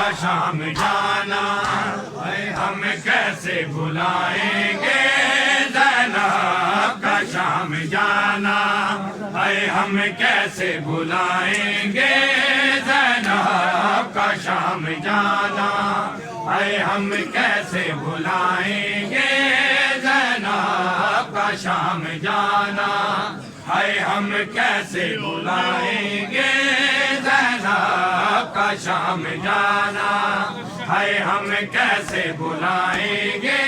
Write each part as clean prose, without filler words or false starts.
का शाम जाना, हम कैसे भुलाएंगे ज़ैनब का शाम जाना, हम कैसे भुलाएंगे ज़ैनब का शाम जाना, हम कैसे भुलाएंगे ज़ैनब का शाम जाना, हम कैसे भुलाएंगे ज़ैनब का शाम जाना, हम कैसे भुलाएंगे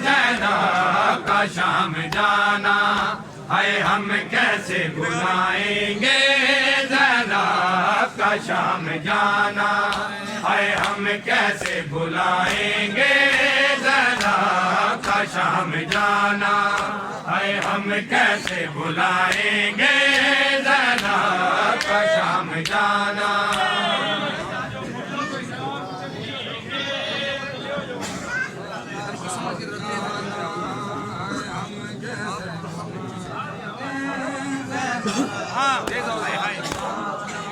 ज़ैनब का शाम जाना, हम कैसे भुलाएंगे ज़ैनब का शाम जाना, हम कैसे भुलाएंगे ज़ैनब का शाम जाना, हम कैसे भुलाएंगे ज़ैनब का शाम जाना।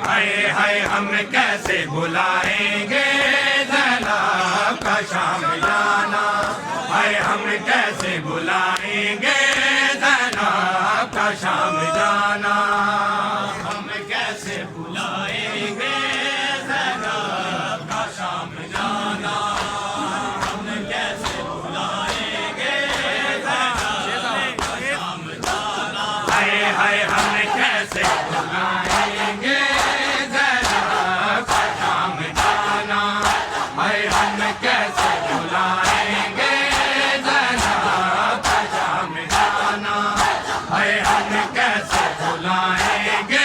हाय हम कैसे भुलाएंगे ज़ैनब का शाम जाना, हम कैसे भुलाएंगे ज़ैनब का शाम जाना, हम कैसे भुलाएंगे ज़ैनब का शाम जाना, हम कैसे भुलाएंगे ज़ैनब का शाम जाना, हाय हम कैसे भुलाएंगे ज़ैनब का शाम जाना, हम कैसे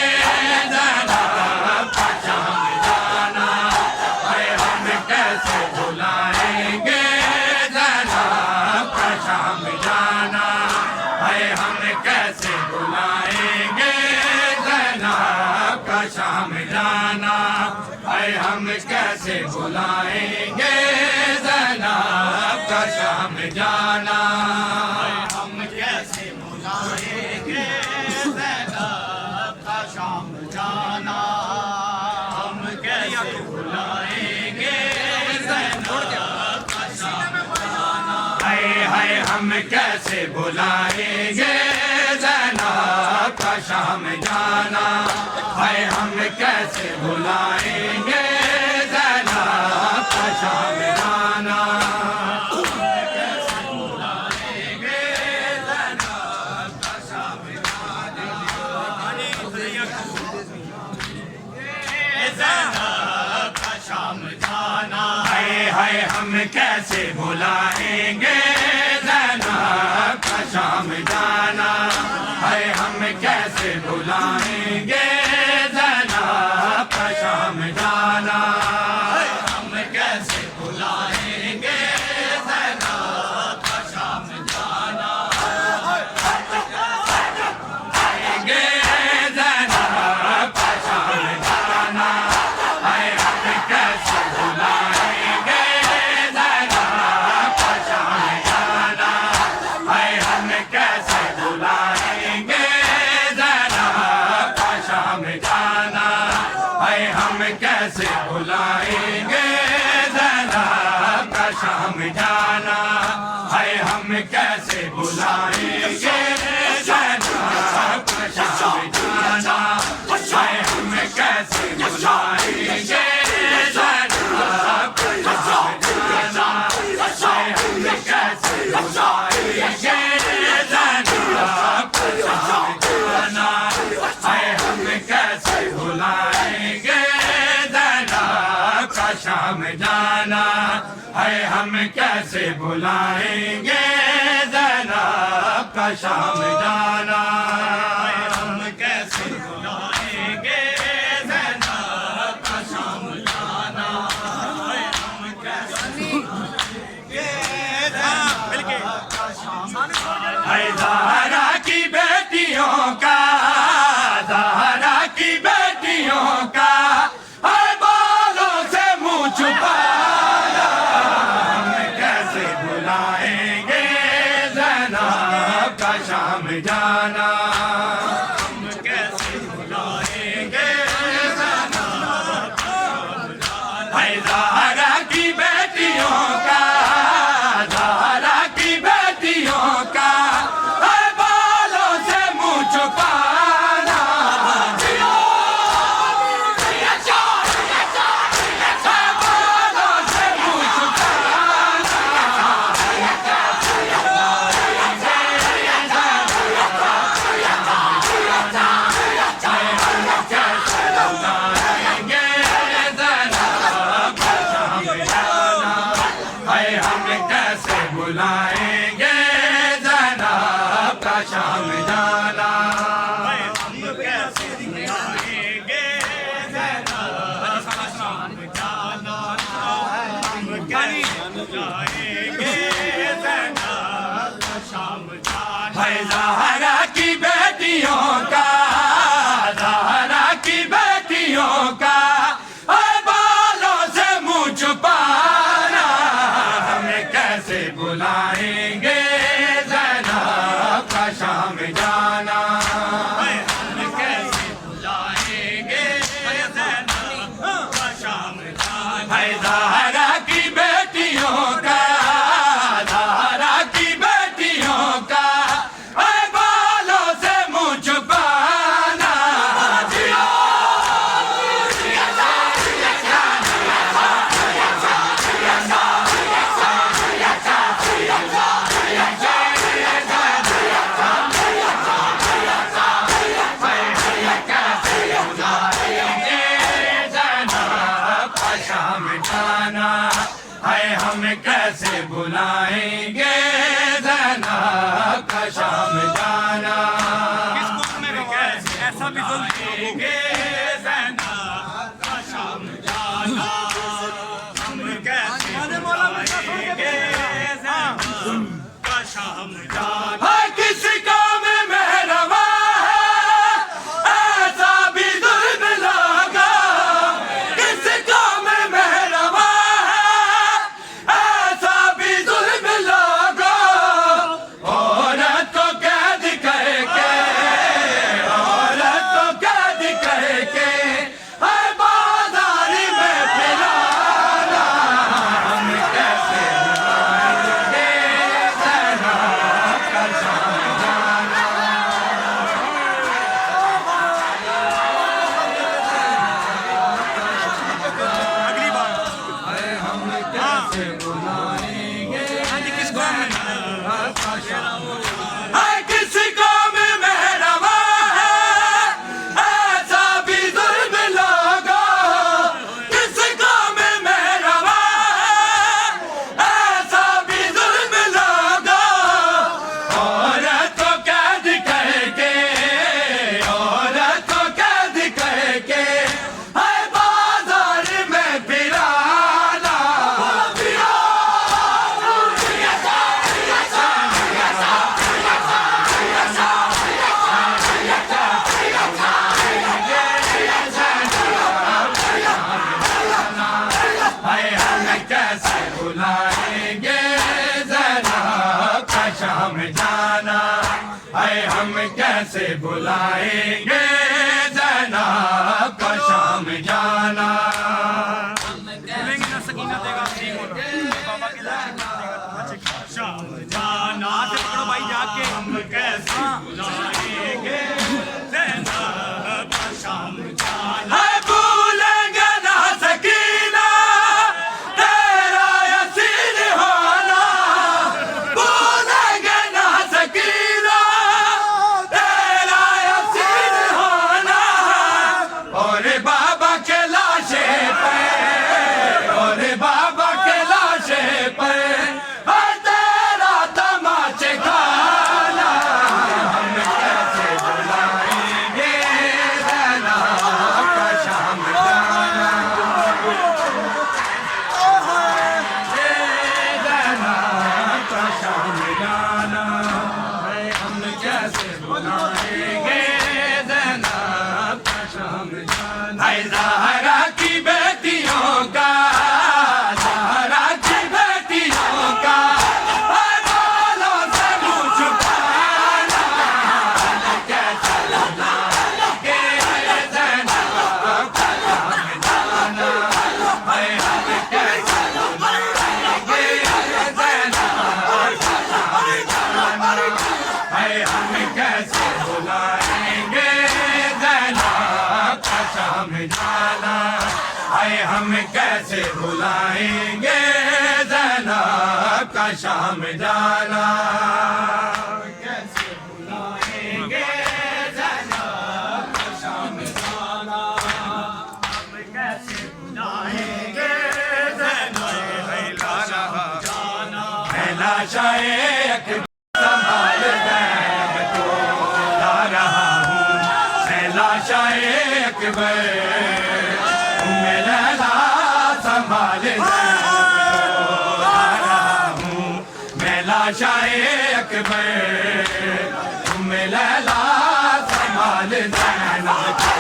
भुलाएंगे ज़ैनब का शाम जाना, हम कैसे भुलाएंगे ज़ैनब का शाम जाना, हम कैसे भुलाएंगे ज़ैनब का शाम जाना, हम कैसे भुलाएंगे ज़ैनब का शाम जाना, हम कैसे भुलाएंगे ज़ैनब का शाम जाना, हम कैसे भुलाएंगे ज़ैनब का शाम जाना, हम कैसे भुलाएंगे ज़ैनब का शाम जाना, हम कैसे भुलाएंगे ज़ैनब का शाम जाना, हम कैसे भुलाएंगे ज़ैनब का शाम जाना, कैसे भुलाएंगे ज़ैनब का शाम जाना, ज़ैनब का शाम जाना, हम कैसे भुलाएंगे ज़ैनब का शाम जाना, हम कैसे भुलाएंगे ज़ैनब का शाम जाना, हम कैसे भुलाएंगे ज़ैनब का शाम जाना, आएंगे ज़ैनब का शाम जाना, हम कैसे भुलाएंगे ज़ैनब का शाम जाना, हम कैसे भुलाएंगे ज़ैनब का शाम जाना, हम कैसे भुलाएंगे ज़ैनब का शाम जाना, हम कैसे भुलाएंगे ज़ैनब का शाम जाना, हम कैसे भुलाएंगे ज़ैनब का शाम जाना, हम कैसे भुलाएंगे ज़ैनब का शाम जाना, हम कैसे भुलाएंगे ज़ैनब का शाम जाना, हम कैसे भुलाएंगे ज़ैनब का शाम जाना, हम कैसे भुलाएंगे ज़ैनब का शाम जाना, हम कैसे भुलाएंगे ज़ैनब का शाम जाना, ज़हरा की बेटियों का, ज़हरा की बेटियों का बालों से मुँह छुपाया, हम कैसे भुलाएंगे ज़ैनब का शाम जाना, बुलाएंगे ज़ैनब का शाम जाना। हम कैसे बुलाएंगे ज़ैनब का शाम जाना। हम कैसे बुलाएंगे ज़ैनब का शाम जाना। है ज़हरा की बेटियों का, ज़हरा की बेटियों का है बालों से मुँह छुपाना। हमें कैसे बुलाएंगे ज़ैनब का शाम जाना। हम कैसे बुलाएंगे ज़ैनब का शाम जाना। है ज़हरा की बेटियों का, ज़हरा की बेटियों का है बालों से मुँह छुपाना। ज़ैनब का शाम जाना है, हम कैसे बुलाएंगे ज़ैनब का शाम जाना। कैसे ऐसा भी बुलाएंगे ज़ैनब का शाम जाना। हम कैसे बुलाएंगे ज़ैनब का शाम जाना। है किसी काम में रवा है ऐसा भी जुल्म लगा। किसी काम में रवा है ऐसा भी जुल्म लगा। औरत को कैद करके, औरत को कैद करके है बाजार में फिराना। हम कैसे बुलाएंगे ज़ैनब का शाम जाना। अगली बार हम कैसे बुलाएंगे किसको है किसी काम में रवा है ऐसा भी जुल्म लगा। किसी काम में रवा है ऐसा भी जुल्म लगा। औरत को कैद करके, औरत को कैद करके है बाजार में फिराना। है हम कैसे बुलाएंगे ज़ैनब का शाम जाना। है हम कैसे बुलाएंगे ज़ैनब का शाम जाना। बोलेंगे ना सकीना देगा ठीक होगा। बाबा के दर्शन देगा। अच्छा शाम जाना। हाथ से पकड़ो भाई जाके। हम कैसे बुलाएंगे ज़ैनब का शाम जाना। है भूलेंगे ना सकीना तेरा यसीन होना। भूलेंगे ना सकीना तेरा यसीन होना। और बाबा के लाशे पे, और बाबा के लाशे पे है तेरा तमाचे खाना। हम कैसे बुलाएंगे ज़ैनब का शाम जाना। ज़ैनब का शाम जाना है, हम कैसे बुलाएंगे ज़ैनब का शाम जाना। है ज़हरा की बेटियों का, ज़हरा की बेटियों का है बालों से मुँह छुपाना। कैसे बुलाएंगे ज़ैनब का शाम जाना। है हम कैसे बुलाएंगे ज़ैनब का शाम जाना। है हम कैसे बुलाएंगे ज़ैनब का शाम जाना। है हम कैसे बुलाएंगे ज़ैनब का शाम जाना। कैसे बुलाएंगे ज़ैनब का शाम जाना। हम कैसे बुलाएंगे ज़ैनब का शाम जाना। ला लाशाए अकबर संभाल ज़ैनब को ला रहा हूँ मैं लाशाए अकबर उम्मे लैला संभाल ज़ैनब को ला रहा हूँ मैं लाशाए अकबर उम्मे लैला संभाल ज़ैनब को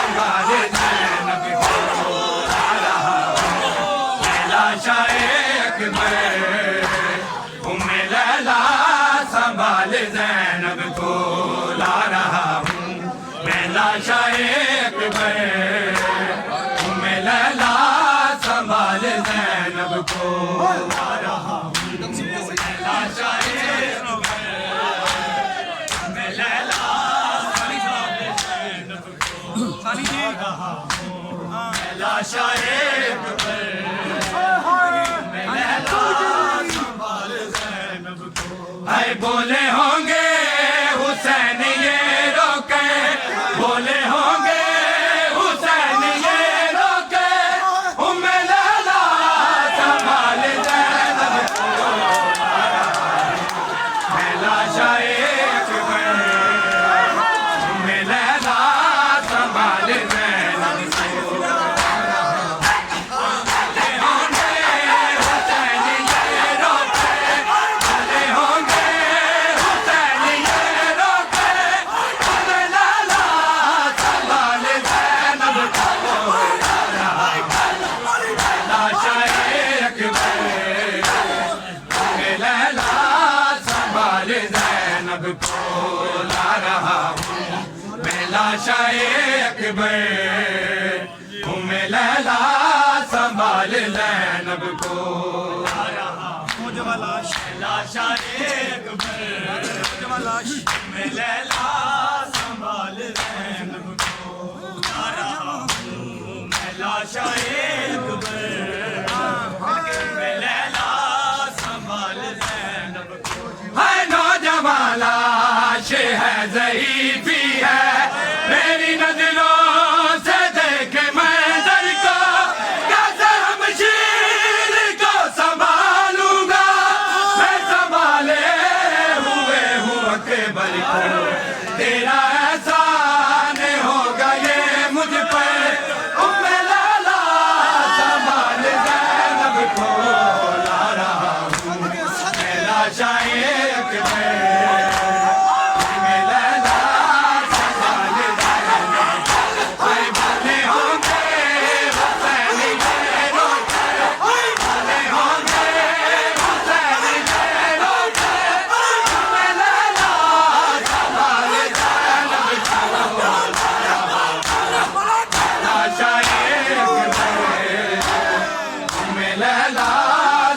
ज़ैनब को ला रहा हूँ मैं लाशाए अकबर उम्मे लैला संभाल ज़ैनब को ला रहा हूँ मैं लाशाए अकबर उम्मे लैला संभाल ज़ैनब को ला रहा हूँ मैं लाशाए अकबर उम्मे लैला संभाल ज़ैनब को हाय बोले होंगे हुसैन ये रोके बोले होंगे हुसैन ये रोके उम्मे लैला संभाल ज़ैनब को मैं लाशाए अकबर उम्मे लैला संभाल ज़ैनब को को ला रहा हूँ मैं लाशाए अकबर उम्मे लैला संभाल ज़ैनब को ला रहा हूँ लाशाए अकबर उम्मे लैला संभाल ज़ैनब को ला रहा हूँ मैं लाशाए अकबर उम्मे लैला संभाल ज़ैनब को है नौजवान लाश है ज़ईफ़ी है मेरी नजरों से देख मंज़र को कैसे हमशीर को संभालूंगा मैं संभाले हुए हूँ अकबर को तेरा एहसान होगा ये मुझ पर उम्मे लैला संभाल ज़ैनब को ला रहा हूँ मैं लाशाए अकबर लाशाए अकबर उम्मे लैला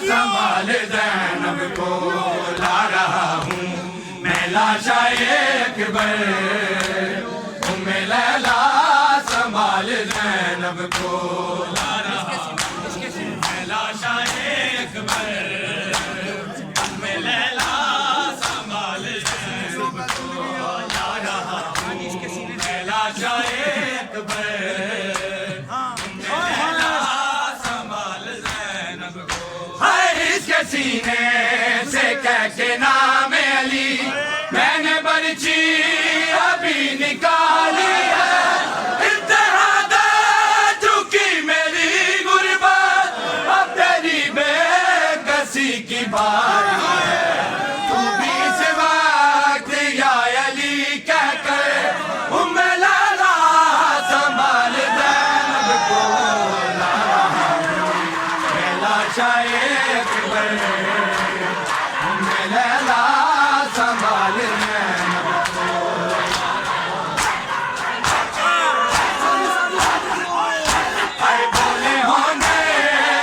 संभाल ज़ैनब को ला रहा हूँ मैं लाशाए अकबर उम्मे लैला संभाल ज़ैनब को ला रहा हूँ मैं लाशाए अकबर उम्मे लैला संभाल ज़ैनब को हाय इसके सीने से कह के नाम अली मैंने बर्ची अभी निकाली है इंतहा दे चुकी मेरी गुर्बत अब तेरी बेकसी की बारी है तू भी इस वक्त या अली कहकर उम्मे लैला संभाल ज़ैनब को ला रहा हूँ मैं लाशाए अकबर उम्मे लैला संभाल ज़ैनब को हाय बोले होंगे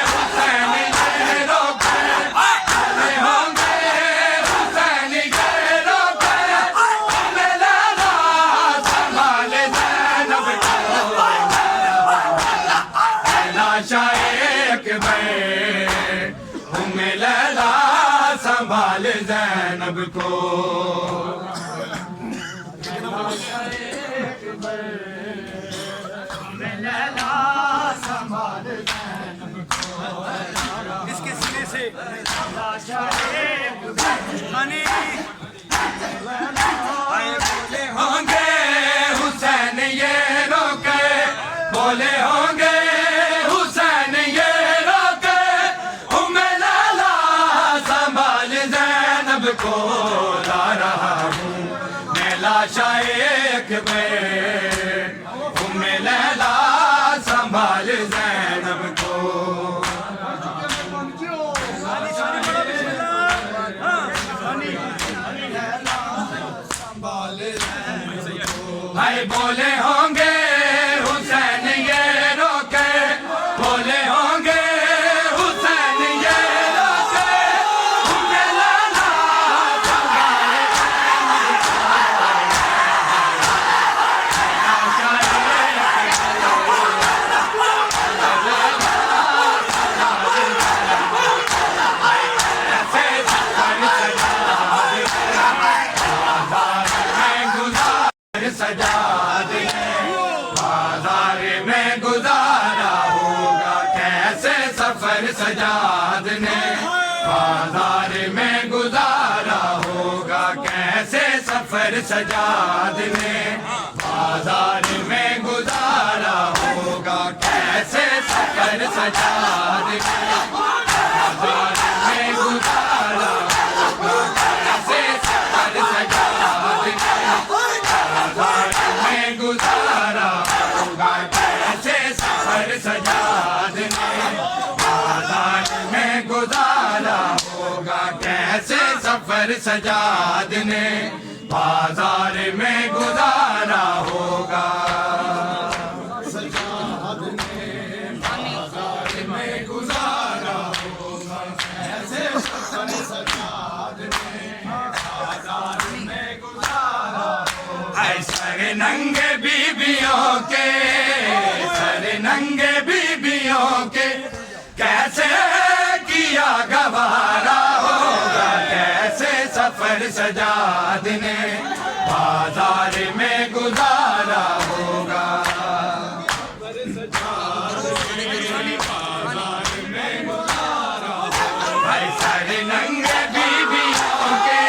हुसैन ये रोके बोले होंगे हुसैन ये रोके उम्मे लैला संभाल ज़ैनब को मैं लाशाए अकबर उम्मे लैला संभाल ज़ैनब को इसके सीने से होंगे हुसैन ये रोके बोले होंगे हुसैन ये रोके उम्मे लैला संभाल ज़ैनब को ला रहा हूँ मैं लाशा एक में उम्मे लैला संभाल ज़ैनब को भाई बोले होंगे हुसैन ये रोके बोले होंगे हुसैन ये रोके उम्मे लैला सजा दे बाजार में गुजारा होगा कैसे सफर सजाद ने बाजार में गुजारा होगा कैसे सफर सजाद ने बाजार में गुजारा होगा कैसे सफर सजाद ने बाजार में गुजारा होगा कैसे सफर सजाद ने में गुजारा होगा कैसे सफर सजाद ने बाजार में गुजारा होगा कैसे सफर सजाद ने बाजार में गुजारा होगा सजाद ने बाजार में गुजारा होगा कैसे सफर सजाद ने बाजार में गुजारा सर नंगे बीबियों के सर नंगे बीबियों के कैसे किया गवारा होगा कैसे सफर सजाद ने बाजार में गुजारा होगा भाई सर नंगे बीबियों के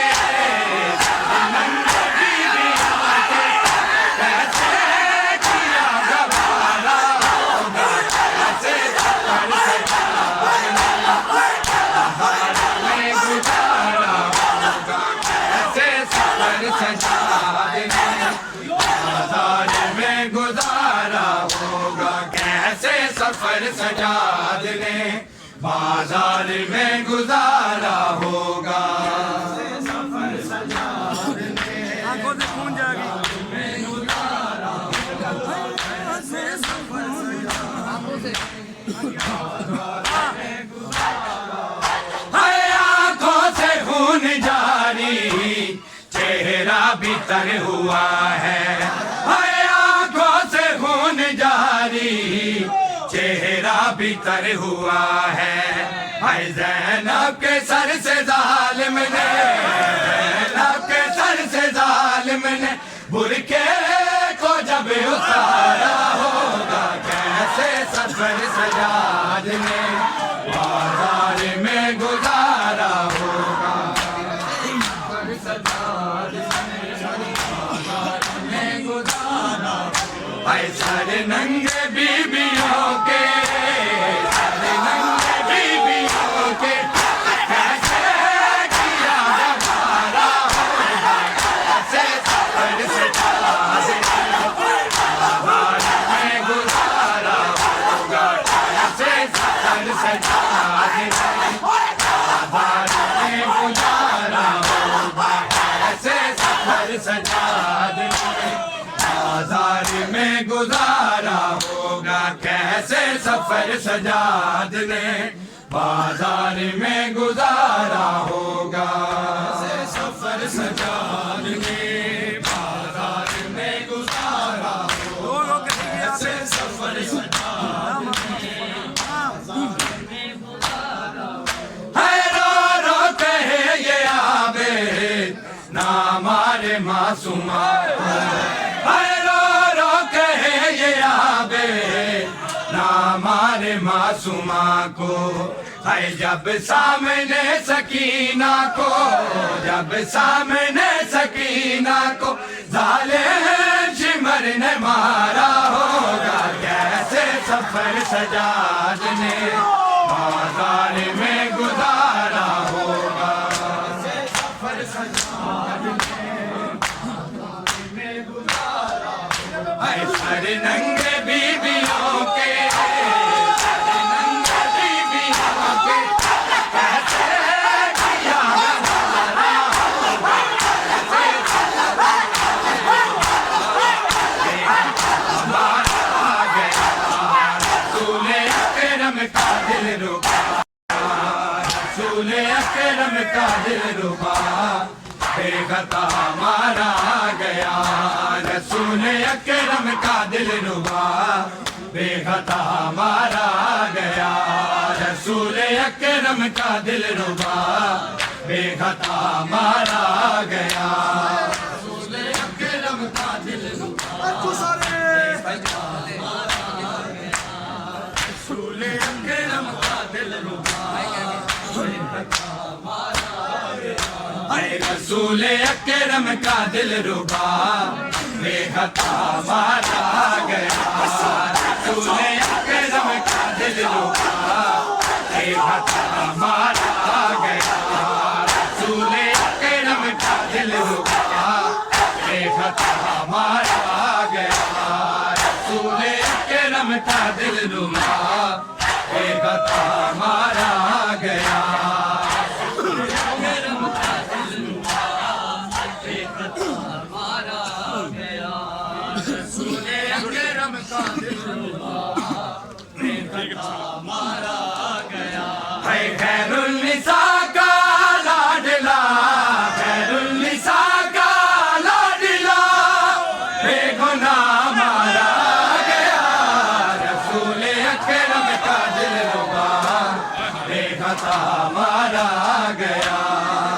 बाजार में गुजारा होगा कैसे सफर सजाद ने बाजार में गुजारा होगा सफर सजाद ने आंखों से खून जाएगी आंखों से खून जारी चेहरा भीतर हुआ है आंखों से खून जारी चेहरा भीतर हुआ है ज़ैनब के सर से जालिम ने ज़ैनब के सर से जालिम ने बुरके को जब उतारा होगा कैसे सफर सजाद ने बाजार में गुजारा होगा सर नंगे बीबियों के सर नंगे बीबियों के कैसे किया गवारा होगा कैसे सफर सजाद बाजार में गुजारा होगा कैसे सफर सजाद बाजार में गुजारा होगा कैसे सफर सजाद बाजार में गुजारा होगा कैसे सफर सजाद ने बाजार में गुजारा होगा कैसे सफर सजाद ने बाजार में गुजारा होगा कैसे सफर सजाद ने बाजार में गुजारा है मारे मासूमा हाय रो रो कहे ये आबे ना मारे मासूमा को हाय जब सामने सकीना को जब सामने सकीना को जालिम शिमर ने मारा होगा कैसे सफर सजाद ने बाजार में गुजारा होगा कैसे सफर सजाद ने गुजारा हाय सर नंगे बीबियों के रसूले अकरम का दिल रुबा बेखता मारा गया रसूले अकरम का दिल रुबा बेखता मारा गया रसूले अकरम का दिल रुबा बेखता मारा गया रसूले अकरम का दिल रुबा रसूले अकरम का दिल रुबा रसूले अकरम का दिल रुबा बेखता मारा गया रसूले अकरम का दिल रुबा बेखता मारा गया रसूले अकरम का दिल रुबा बेखता मारा गया रसूले अकरम का दिल रुबा बेखता मारा गया खैरुन्निसा का लाडला खैरुन्निसा का लाडला बेगुनाह मारा गया रसूले अकरम का दिल रुबा बेखता मारा गया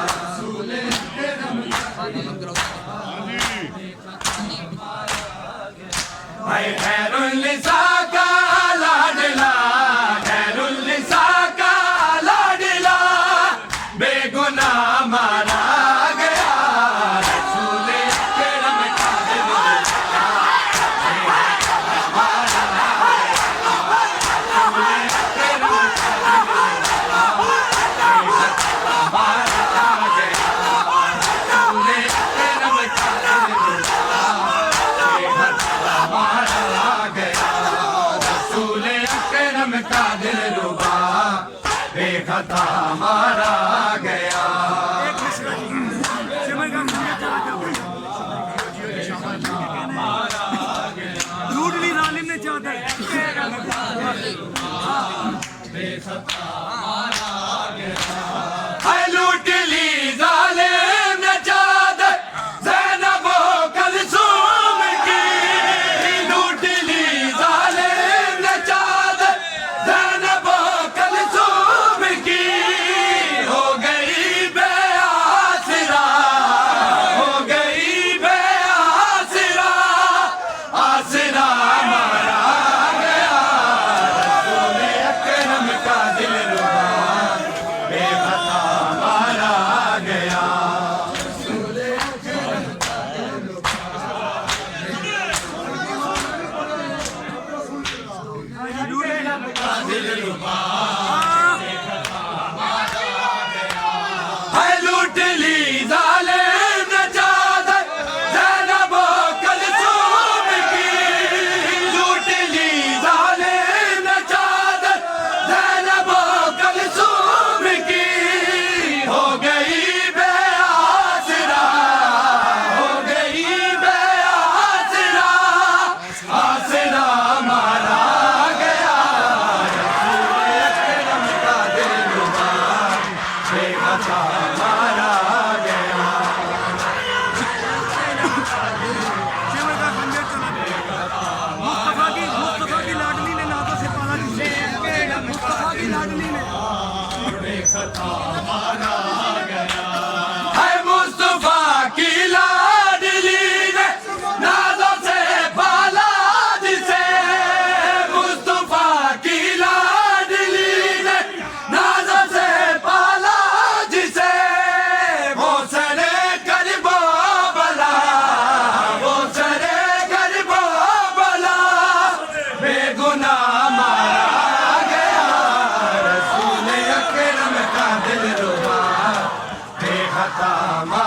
रसूले अकरम का दिल रुबा खैरुन्निसा का लाडला खैरुन्निसा का लाडला बेगुनाह मारा गया रसूले अकरम का दिल का दिल रुबा बेखता मारा गया लूटली जालिम ने चादर लूट ली जालिम ने चादर ज़ैनबो कलसूम की लूट ली जालिम ने चादर ज़ैनबो कलसूम की हो गई बेआसरा हो गई बेआसरा आसरा मारा गया रसूले अकरम का दिल रुबा बेखता मारा गया रसूले अकरम का दिल रुबा दिल रुबा लूट ली जालिम ने चादर ज़ैनबो कलसूम की लूट ली जालिम ने चादर ज़ैनबो कलसूम की हो गई बेआसरा हो गई बेआसरा आसरा मारा गया रसूले अकरम का दिल रुबा बेखता मारा गया मुस्तफा की लाडली ने नादों से पाला जिसे मुस्तफा की लाडली ने बेखता मारा गया है मुस्तफा की माता